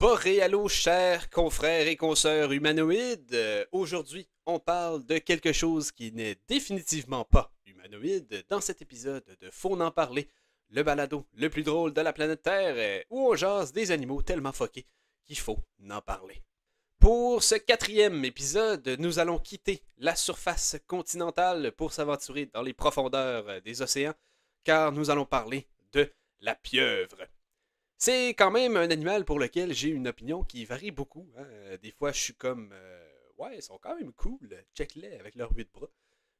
Boréalo, chers confrères et consoeurs humanoïdes. Aujourd'hui, on parle de quelque chose qui n'est définitivement pas humanoïde dans cet épisode de Faut n'en parler, le balado le plus drôle de la planète Terre, où on jase des animaux tellement fuckés qu'il faut n'en parler. Pour ce 4e épisode, nous allons quitter la surface continentale pour s'aventurer dans les profondeurs des océans, car nous allons parler de la pieuvre. C'est quand même un animal pour lequel j'ai une opinion qui varie beaucoup. Des fois, je suis comme ouais, ils sont quand même cool, check-les avec leurs 8 bras.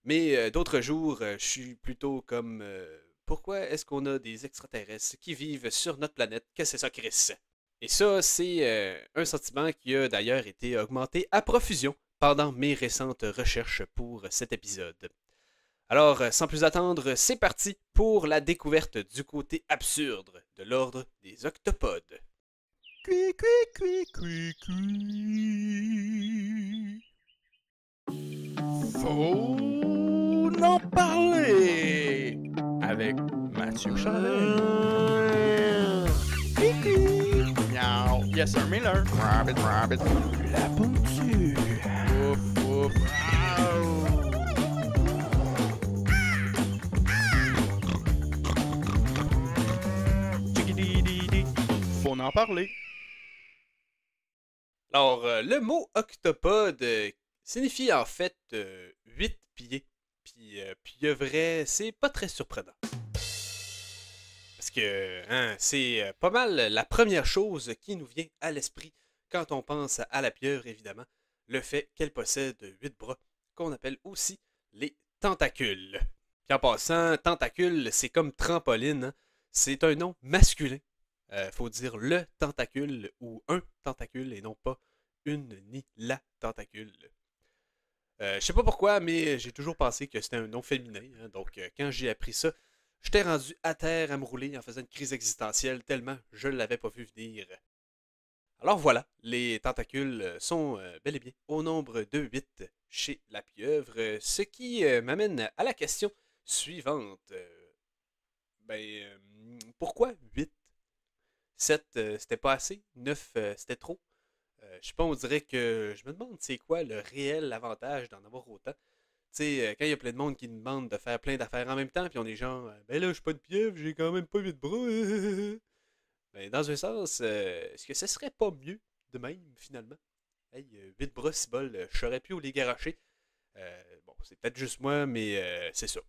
Mais d'autres jours, je suis plutôt comme pourquoi est-ce qu'on a des extraterrestres qui vivent sur notre planète? Qu'est-ce que c'est ça, Chris? Et ça, c'est un sentiment qui a d'ailleurs été augmenté à profusion pendant mes récentes recherches pour cet épisode. Alors, sans plus attendre, c'est parti pour la découverte du côté absurde de l'ordre des octopodes. Cui, cui, cui, cui, cui. Faut en parler avec Mathieu Chalet. Cui, cui. Miaou. Yes, sir, Miller. Rabbit, rabbit. La pontue. Ouf, ouf. Faut en parler. Alors, le mot octopode signifie en fait 8 pieds. Puis pieuvret, c'est pas très surprenant. Parce que c'est pas mal la première chose qui nous vient à l'esprit quand on pense à la pieuvre, évidemment. Le fait qu'elle possède 8 bras, qu'on appelle aussi les tentacules. Puis en passant, tentacule, c'est comme trampoline. C'est un nom masculin. Faut dire le tentacule ou un tentacule et non pas une ni la tentacule. Je sais pas pourquoi, mais j'ai toujours pensé que c'était un nom féminin. Donc quand j'ai appris ça, j'étais rendu à terre à me rouler en faisant une crise existentielle tellement je ne l'avais pas vu venir. Alors voilà, les tentacules sont bel et bien au nombre de 8 chez la pieuvre, ce qui m'amène à la question suivante. Pourquoi 8? 7, c'était pas assez? 9, c'était trop? Je sais pas, on dirait que je me demande c'est quoi le réel avantage d'en avoir autant. Tu sais, quand il y a plein de monde qui nous demande de faire plein d'affaires en même temps, puis on est genre, ben là, je suis pas de pieuvre, j'ai quand même pas 8 bras. Ben, dans un sens, est-ce que ce serait pas mieux de même, finalement? Hey, 8 bras, si bol, je saurais plus où les garocher. Bon, c'est peut-être juste moi, mais c'est ça.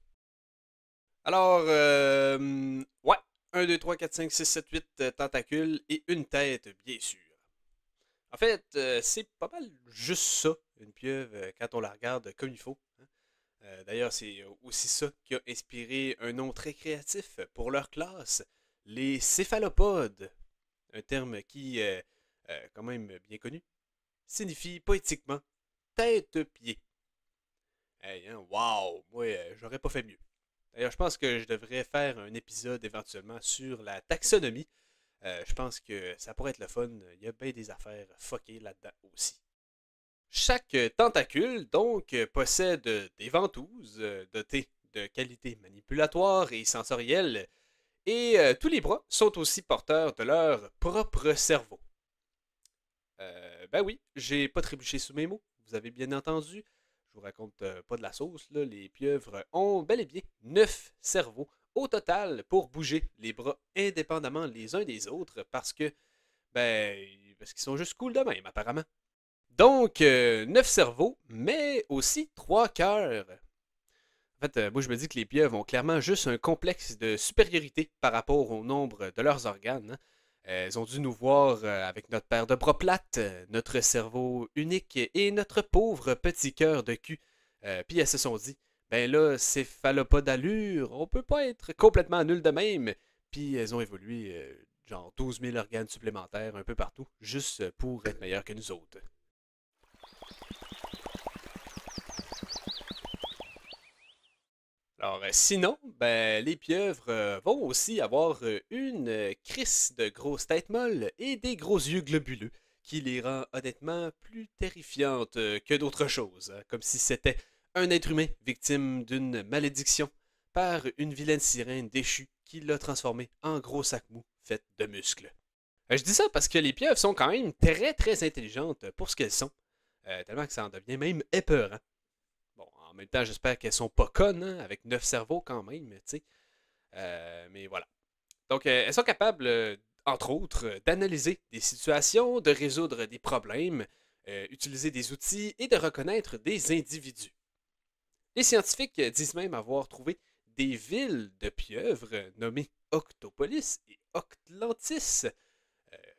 Alors, ouais, 1, 2, 3, 4, 5, 6, 7, 8 tentacules et une tête, bien sûr. En fait, c'est pas mal juste ça, une pieuvre, quand on la regarde comme il faut. D'ailleurs, c'est aussi ça qui a inspiré un nom très créatif pour leur classe, les céphalopodes. Un terme qui, quand même bien connu, signifie poétiquement tête-pied. Hey, hein, wow! Moi, j'aurais pas fait mieux. D'ailleurs, je pense que je devrais faire un épisode éventuellement sur la taxonomie. Je pense que ça pourrait être le fun. Il y a bien des affaires fuckées là-dedans aussi. Chaque tentacule, donc, possède des ventouses dotées de qualités manipulatoires et sensorielles, et tous les bras sont aussi porteurs de leur propre cerveau. Ben oui, j'ai pas trébuché sous mes mots, vous avez bien entendu. Je vous raconte pas de la sauce, là. Les pieuvres ont bel et bien 9 cerveaux au total pour bouger les bras indépendamment les uns des autres parce qu'ils sont juste cool de même, apparemment. Donc, 9 cerveaux, mais aussi 3 cœurs. En fait, moi je me dis que les pieuvres ont clairement juste un complexe de supériorité par rapport au nombre de leurs organes. Elles ont dû nous voir avec notre paire de bras plates, notre cerveau unique et notre pauvre petit cœur de cul. Puis elles se sont dit, ben là, céphalopode d'allure, on peut pas être complètement nul de même. Puis elles ont évolué genre 12 000 organes supplémentaires un peu partout, juste pour être meilleures que nous autres. Alors, sinon, ben, les pieuvres vont aussi avoir une crisse de grosses têtes molles et des gros yeux globuleux qui les rend honnêtement plus terrifiantes que d'autres choses, hein, comme si c'était un être humain victime d'une malédiction par une vilaine sirène déchue qui l'a transformé en gros sac mou fait de muscles. Je dis ça parce que les pieuvres sont quand même très très intelligentes pour ce qu'elles sont. Tellement que ça en devient même épeurant. Bon, en même temps, j'espère qu'elles sont pas connes, hein, avec 9 cerveaux quand même, tu sais. Mais voilà. Donc, elles sont capables, entre autres, d'analyser des situations, de résoudre des problèmes, utiliser des outils et de reconnaître des individus. Les scientifiques disent même avoir trouvé des villes de pieuvres nommées Octopolis et Octlantis.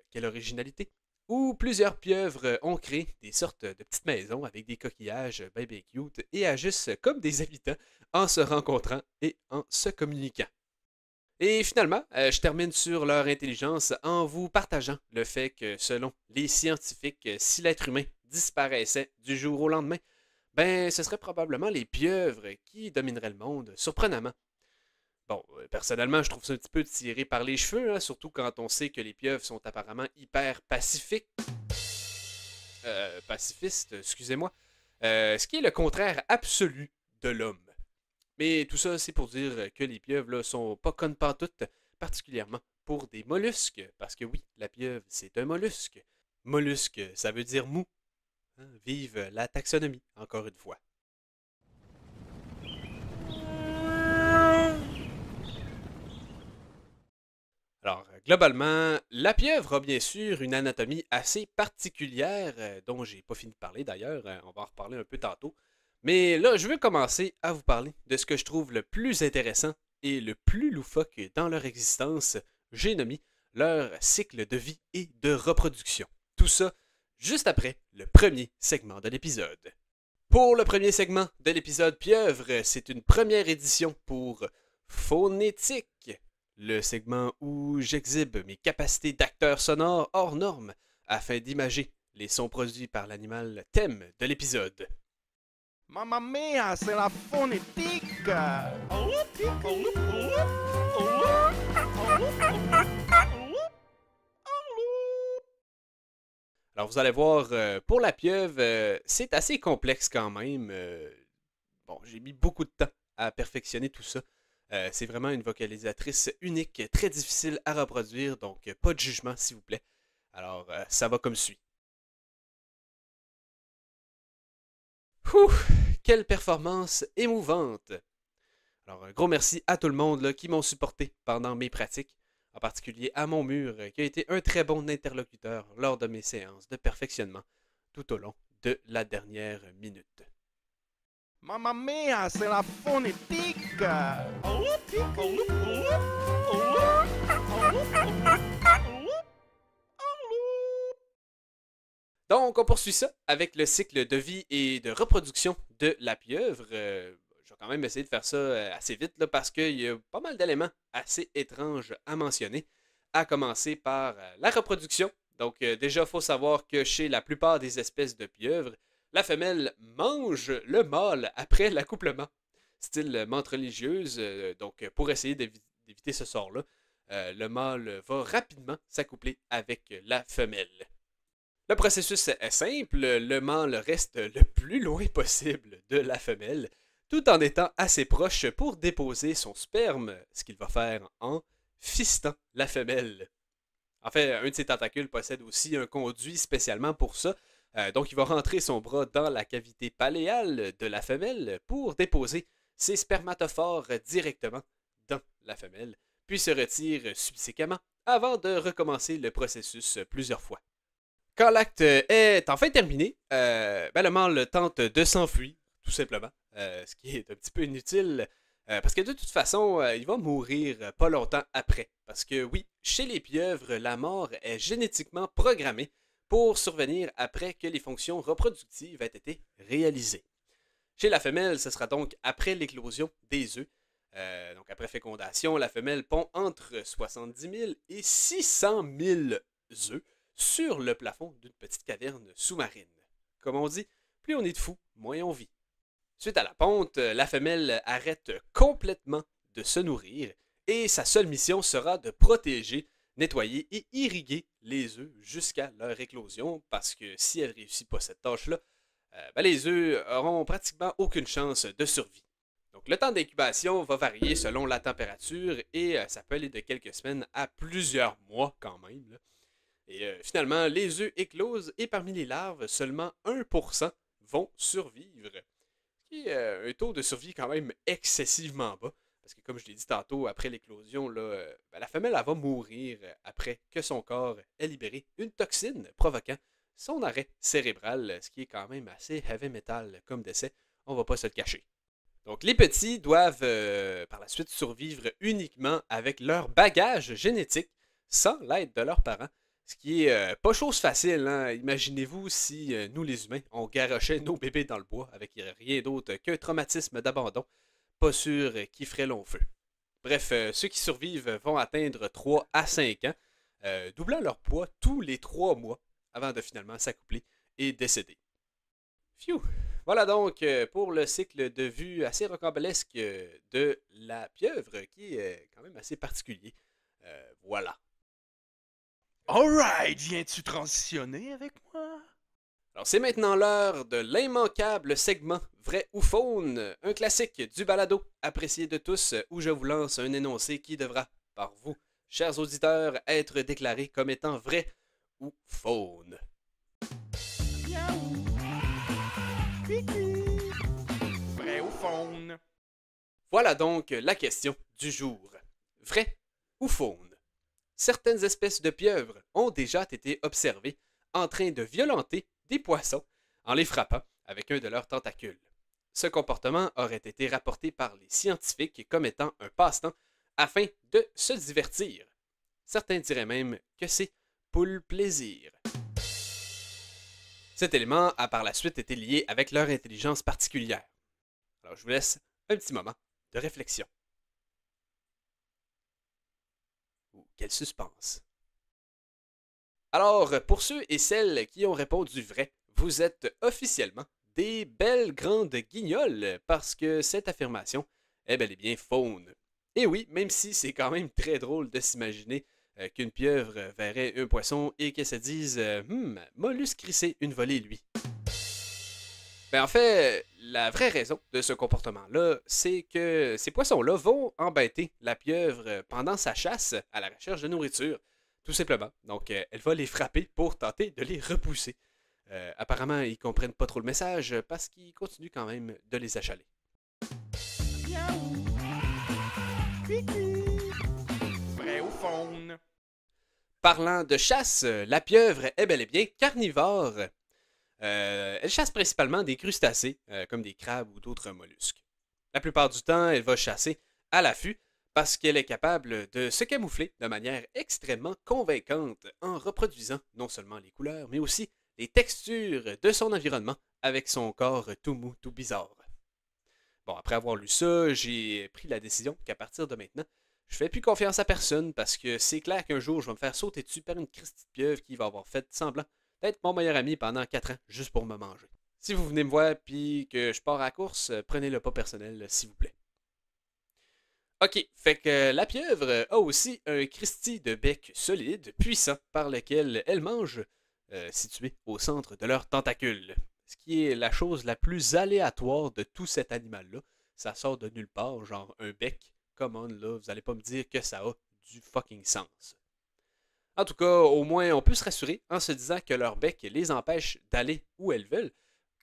Quelle originalité! Où plusieurs pieuvres ont créé des sortes de petites maisons avec des coquillages bien cute et agissent comme des habitants en se rencontrant et en se communiquant. Et finalement, je termine sur leur intelligence en vous partageant le fait que selon les scientifiques, si l'être humain disparaissait du jour au lendemain, ben ce serait probablement les pieuvres qui domineraient le monde, surprenamment. Bon, personnellement, je trouve ça un petit peu tiré par les cheveux, hein, surtout quand on sait que les pieuvres sont apparemment hyper pacifiques. Pacifistes, excusez-moi. Ce qui est le contraire absolu de l'homme. Mais tout ça, c'est pour dire que les pieuvres là, sont pas connes pantoute, particulièrement pour des mollusques. Parce que oui, la pieuvre, c'est un mollusque. Mollusque, ça veut dire mou. Hein, vive la taxonomie, encore une fois. Alors, globalement, la pieuvre a bien sûr une anatomie assez particulière, dont j'ai pas fini de parler d'ailleurs, on va en reparler un peu tantôt. Mais là, je veux commencer à vous parler de ce que je trouve le plus intéressant et le plus loufoque dans leur existence. J'ai nommé leur cycle de vie et de reproduction. Tout ça juste après le premier segment de l'épisode. Pour le premier segment de l'épisode Pieuvre, c'est une première édition pour Phonétique, le segment où j'exhibe mes capacités d'acteur sonore hors normes afin d'imager les sons produits par l'animal thème de l'épisode. Mamma mia, c'est la phonétique! Alors vous allez voir, pour la pieuvre, c'est assez complexe quand même. Bon, j'ai mis beaucoup de temps à perfectionner tout ça. C'est vraiment une vocalisatrice unique, très difficile à reproduire, donc pas de jugement s'il vous plaît. Alors, ça va comme suit. Ouh, quelle performance émouvante! Alors, un gros merci à tout le monde là, qui m'ont supporté pendant mes pratiques, en particulier à mon mur, qui a été un très bon interlocuteur lors de mes séances de perfectionnement tout au long de la dernière minute. Mamma mia, c'est la phonétique! Donc, on poursuit ça avec le cycle de vie et de reproduction de la pieuvre. Je vais quand même essayer de faire ça assez vite là, parce qu'il y a pas mal d'éléments assez étranges à mentionner. À commencer par la reproduction. Donc, déjà, il faut savoir que chez la plupart des espèces de pieuvres, la femelle mange le mâle après l'accouplement. Style menthe religieuse. Donc, pour essayer d'éviter ce sort-là, le mâle va rapidement s'accoupler avec la femelle. Le processus est simple, le mâle reste le plus loin possible de la femelle, tout en étant assez proche pour déposer son sperme, ce qu'il va faire en fistant la femelle. En fait, un de ses tentacules possède aussi un conduit spécialement pour ça, donc il va rentrer son bras dans la cavité paléale de la femelle pour déposer ses spermatophores directement dans la femelle, puis se retire subséquemment avant de recommencer le processus plusieurs fois. Quand l'acte est enfin terminé, le mâle tente de s'enfuir, tout simplement, ce qui est un petit peu inutile, parce que de toute façon, il va mourir pas longtemps après. Parce que oui, chez les pieuvres, la mort est génétiquement programmée pour survenir après que les fonctions reproductives aient été réalisées. Chez la femelle, ce sera donc après l'éclosion des œufs. Donc après fécondation, la femelle pond entre 70 000 et 600 000 œufs sur le plafond d'une petite caverne sous-marine. Comme on dit, plus on est de fous, moins on vit. Suite à la ponte, la femelle arrête complètement de se nourrir et sa seule mission sera de protéger, nettoyer et irriguer les œufs jusqu'à leur éclosion parce que si elle ne réussit pas cette tâche-là, les œufs auront pratiquement aucune chance de survie. Donc le temps d'incubation va varier selon la température et ça peut aller de quelques semaines à plusieurs mois quand même, là. Et finalement, les œufs éclosent et parmi les larves, seulement 1% vont survivre. Ce qui est un taux de survie quand même excessivement bas. Parce que comme je l'ai dit tantôt, après l'éclosion, la femelle elle va mourir après que son corps ait libéré une toxine provoquant son arrêt cérébral, ce qui est quand même assez heavy metal comme décès, on va pas se le cacher. Donc les petits doivent par la suite survivre uniquement avec leur bagage génétique, sans l'aide de leurs parents, ce qui est pas chose facile. Hein? Imaginez-vous si nous les humains, on garochait nos bébés dans le bois avec rien d'autre qu'un traumatisme d'abandon, pas sûr qui ferait long feu. Bref, ceux qui survivent vont atteindre 3 à 5 ans, doublant leur poids tous les 3 mois avant de finalement s'accoupler et décéder. Phew! Voilà donc pour le cycle de vue assez rocambolesque de la pieuvre, qui est quand même assez particulier. Voilà. Alright, viens-tu transitionner avec moi? Alors c'est maintenant l'heure de l'immanquable segment Vrai ou Faune, un classique du balado apprécié de tous, où je vous lance un énoncé qui devra, par vous, chers auditeurs, être déclaré comme étant vrai ou faune. Vrai ou faune? Voilà donc la question du jour. Vrai ou faune? Certaines espèces de pieuvres ont déjà été observées en train de violenter des poissons en les frappant avec un de leurs tentacules. Ce comportement aurait été rapporté par les scientifiques comme étant un passe-temps afin de se divertir. Certains diraient même que c'est pour le plaisir. Cet élément a par la suite été lié avec leur intelligence particulière. Alors je vous laisse un petit moment de réflexion. Quel suspense! Alors, pour ceux et celles qui ont répondu vrai, vous êtes officiellement des belles grandes guignols parce que cette affirmation est bel et bien faune. Et oui, même si c'est quand même très drôle de s'imaginer qu'une pieuvre verrait un poisson et qu'elle se dise mollusque crissé, une volée lui. Ben en fait, la vraie raison de ce comportement-là, c'est que ces poissons-là vont embêter la pieuvre pendant sa chasse à la recherche de nourriture, tout simplement. Donc, elle va les frapper pour tenter de les repousser. Apparemment, ils comprennent pas trop le message parce qu'ils continuent quand même de les achaler. Vrai ou faune? Parlant de chasse, la pieuvre est bel et bien carnivore. Elle chasse principalement des crustacés, comme des crabes ou d'autres mollusques. La plupart du temps, elle va chasser à l'affût parce qu'elle est capable de se camoufler de manière extrêmement convaincante en reproduisant non seulement les couleurs, mais aussi les textures de son environnement avec son corps tout mou, tout bizarre. Bon, après avoir lu ça, j'ai pris la décision qu'à partir de maintenant, je fais plus confiance à personne parce que c'est clair qu'un jour, je vais me faire sauter dessus par une christie de pieuvre qui va avoir fait semblant d'être mon meilleur ami pendant 4 ans juste pour me manger. Si vous venez me voir puis que je pars à la course, prenez-le pas personnel, s'il vous plaît. Ok, fait que la pieuvre a aussi un christie de bec solide, puissant, par lequel elle mange, situé au centre de leur tentacule. Ce qui est la chose la plus aléatoire de tout cet animal-là. Ça sort de nulle part, genre un bec. Come on, là, vous allez pas me dire que ça a du fucking sens. En tout cas, au moins, on peut se rassurer en se disant que leur bec les empêche d'aller où elles veulent,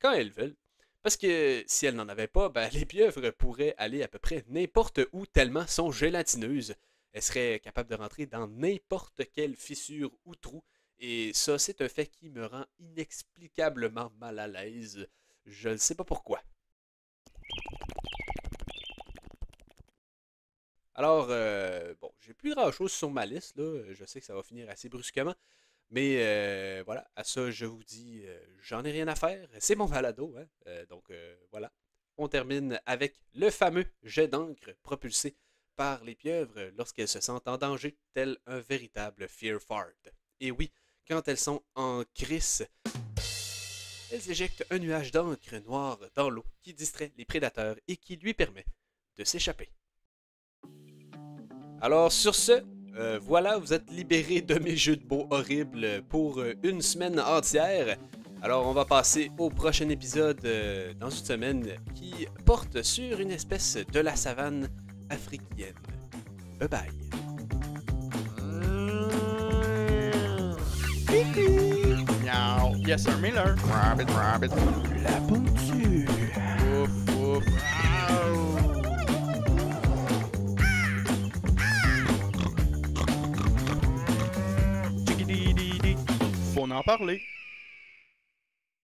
quand elles veulent. Parce que si elles n'en avaient pas, ben, les pieuvres pourraient aller à peu près n'importe où tellement sont gélatineuses. Elles seraient capables de rentrer dans n'importe quelle fissure ou trou. Et ça, c'est un fait qui me rend inexplicablement mal à l'aise. Je ne sais pas pourquoi. Alors, bon, j'ai plus grand chose sur ma liste, là. Je sais que ça va finir assez brusquement. Mais voilà, à ça, je vous dis, j'en ai rien à faire. C'est mon balado, hein. Donc, voilà. On termine avec le fameux jet d'encre propulsé par les pieuvres lorsqu'elles se sentent en danger, tel un véritable fear fart. Et oui, quand elles sont en crise, elles éjectent un nuage d'encre noire dans l'eau qui distrait les prédateurs et qui lui permet de s'échapper. Alors sur ce, voilà, vous êtes libérés de mes jeux de mots horribles pour une semaine entière. Alors on va passer au prochain épisode dans une semaine qui porte sur une espèce de la savane africaine. Bye bye. Miaou. Yes, sir, Miller. Rabbit, rabbit. La pontue. Ouf, ouf. Chickidee-dee-dee. Faut en parler.